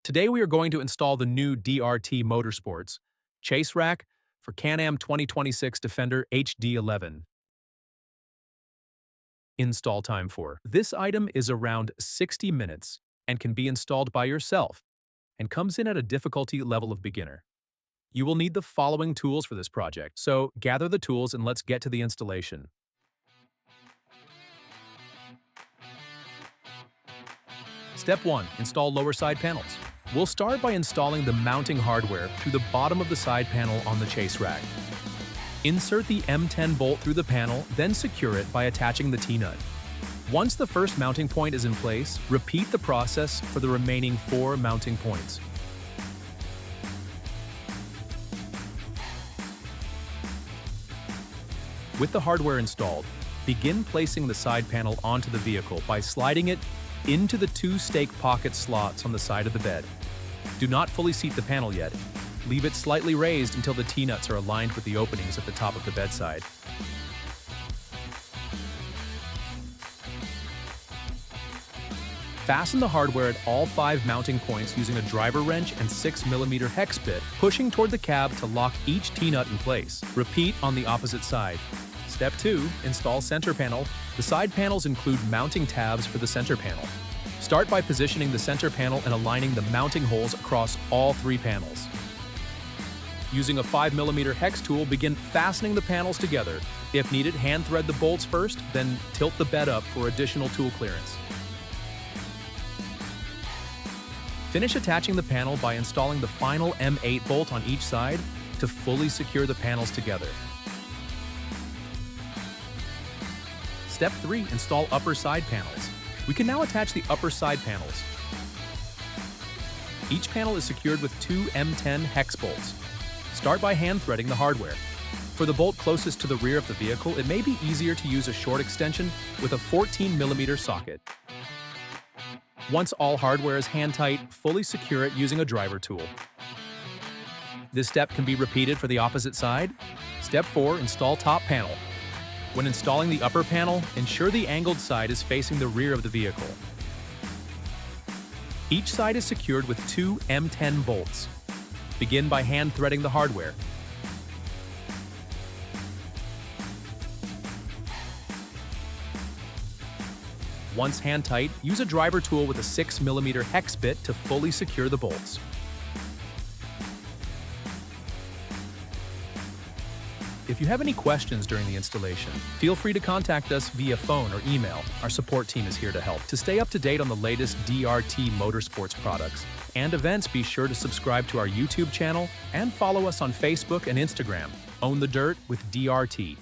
Today we are going to install the new DRT Motorsports chase rack for Can-Am 2026 Defender HD11. Install time for this item is around 60 minutes and can be installed by yourself and comes in at a difficulty level of beginner. You will need the following tools for this project, so gather the tools and let's get to the installation. Step 1. Install lower side panels. We'll start by installing the mounting hardware through the bottom of the side panel on the chase rack. Insert the M10 bolt through the panel, then secure it by attaching the T-nut. Once the first mounting point is in place, repeat the process for the remaining 4 mounting points. With the hardware installed, begin placing the side panel onto the vehicle by sliding it into the 2 stake pocket slots on the side of the bed. Do not fully seat the panel yet. Leave it slightly raised until the T-nuts are aligned with the openings at the top of the bedside. Fasten the hardware at all 5 mounting points using a driver wrench and 6mm hex bit, pushing toward the cab to lock each T-nut in place. Repeat on the opposite side. Step 2. Install center panel. The side panels include mounting tabs for the center panel. Start by positioning the center panel and aligning the mounting holes across all 3 panels. Using a 5mm hex tool, begin fastening the panels together. If needed, hand thread the bolts first, then tilt the bed up for additional tool clearance. Finish attaching the panel by installing the final M8 bolt on each side to fully secure the panels together. Step 3. Install upper side panels. We can now attach the upper side panels. Each panel is secured with 2 M10 hex bolts. Start by hand threading the hardware. For the bolt closest to the rear of the vehicle, it may be easier to use a short extension with a 14mm socket. Once all hardware is hand-tight, fully secure it using a driver tool. This step can be repeated for the opposite side. Step 4. Install top panel. When installing the upper panel, ensure the angled side is facing the rear of the vehicle. Each side is secured with 2 M10 bolts. Begin by hand threading the hardware. Once hand tight, use a driver tool with a 6mm hex bit to fully secure the bolts. If you have any questions during the installation, feel free to contact us via phone or email. Our support team is here to help. To stay up to date on the latest DRT Motorsports products and events, be sure to subscribe to our YouTube channel and follow us on Facebook and Instagram. Own the Dirt with DRT.